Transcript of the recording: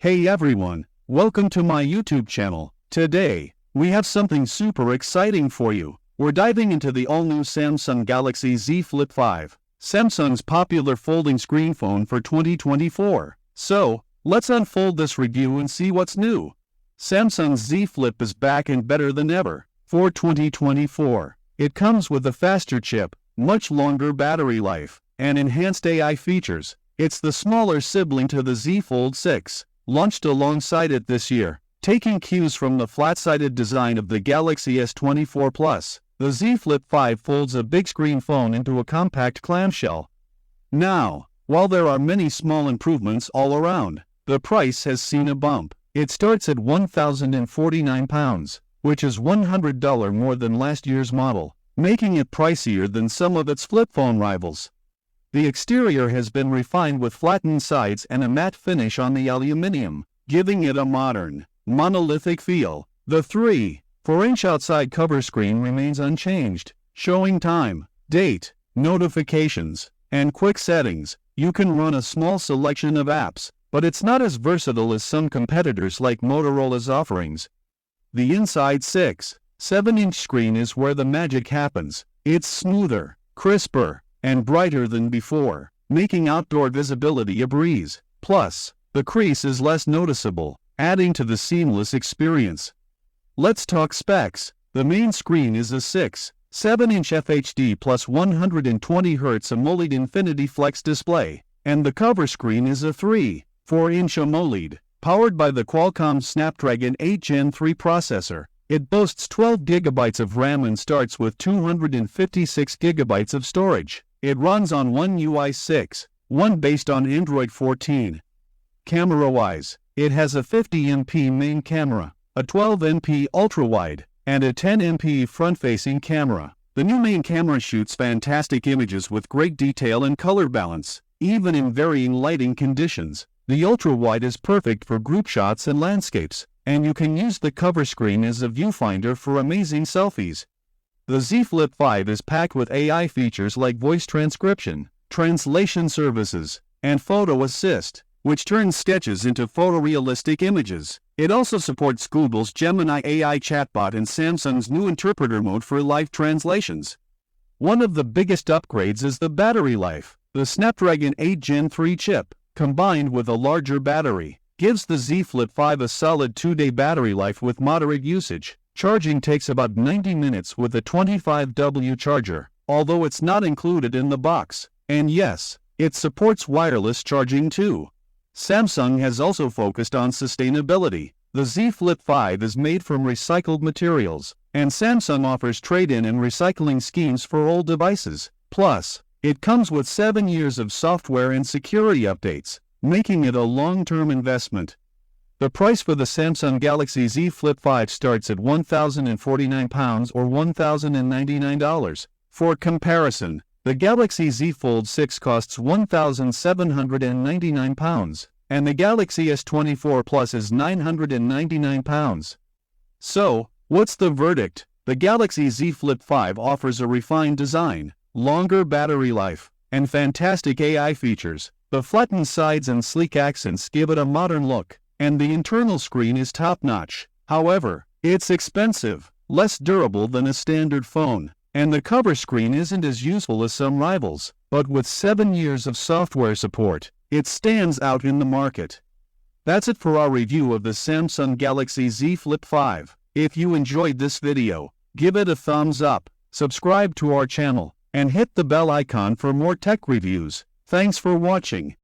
Hey everyone, welcome to my YouTube channel. Today, we have something super exciting for you. We're diving into the all-new Samsung Galaxy Z Flip 5, Samsung's popular folding screen phone for 2024. So, let's unfold this review and see what's new. Samsung's Z Flip is back and better than ever for 2024. It comes with a faster chip, much longer battery life, and enhanced AI features. It's the smaller sibling to the Z Fold 6. Launched alongside it this year, taking cues from the flat-sided design of the Galaxy S24 Plus. The Z Flip 5 folds a big screen phone into a compact clamshell. Now, while there are many small improvements all around, the price has seen a bump. It starts at £1,049, which is $100 more than last year's model, making it pricier than some of its flip phone rivals. The exterior has been refined with flattened sides and a matte finish on the aluminum, giving it a modern, monolithic feel. The 3.4-inch outside cover screen remains unchanged, showing time, date, notifications, and quick settings. You can run a small selection of apps, but it's not as versatile as some competitors like Motorola's offerings. The inside 6.7-inch screen is where the magic happens. It's smoother, crisper, and brighter than before, making outdoor visibility a breeze. Plus, the crease is less noticeable, adding to the seamless experience. Let's talk specs. The main screen is a 6.7-inch FHD plus 120Hz AMOLED Infinity Flex display, and the cover screen is a 3.4-inch AMOLED, powered by the Qualcomm Snapdragon 8 Gen 3 processor. It boasts 12 GB of RAM and starts with 256 GB of storage. It runs on One UI 6.1 based on Android 14. Camera-wise, it has a 50MP main camera, a 12MP ultra-wide, and a 10MP front-facing camera. The new main camera shoots fantastic images with great detail and color balance, even in varying lighting conditions. The ultra-wide is perfect for group shots and landscapes, and you can use the cover screen as a viewfinder for amazing selfies. The Z Flip 5 is packed with AI features like voice transcription, translation services, and photo assist, which turns sketches into photorealistic images. It also supports Google's Gemini AI chatbot and Samsung's new interpreter mode for live translations. One of the biggest upgrades is the battery life. The Snapdragon 8 Gen 3 chip, combined with a larger battery, gives the Z Flip 5 a solid 2-day battery life with moderate usage. Charging takes about 90 minutes with a 25W charger, although it's not included in the box. And yes, it supports wireless charging too. Samsung has also focused on sustainability. The Z Flip 5 is made from recycled materials, and Samsung offers trade-in and recycling schemes for old devices. Plus, it comes with 7 years of software and security updates, making it a long-term investment. The price for the Samsung Galaxy Z Flip 5 starts at £1,049 or $1,099. For comparison, the Galaxy Z Fold 6 costs £1,799, and the Galaxy S24 Plus is £999. So, what's the verdict? The Galaxy Z Flip 5 offers a refined design, longer battery life, and fantastic AI features. The flattened sides and sleek accents give it a modern look, and the internal screen is top-notch. However, it's expensive, less durable than a standard phone, and the cover screen isn't as useful as some rivals. But with 7 years of software support, it stands out in the market. That's it for our review of the Samsung Galaxy Z Flip 5. If you enjoyed this video, give it a thumbs up, subscribe to our channel, and hit the bell icon for more tech reviews. Thanks for watching.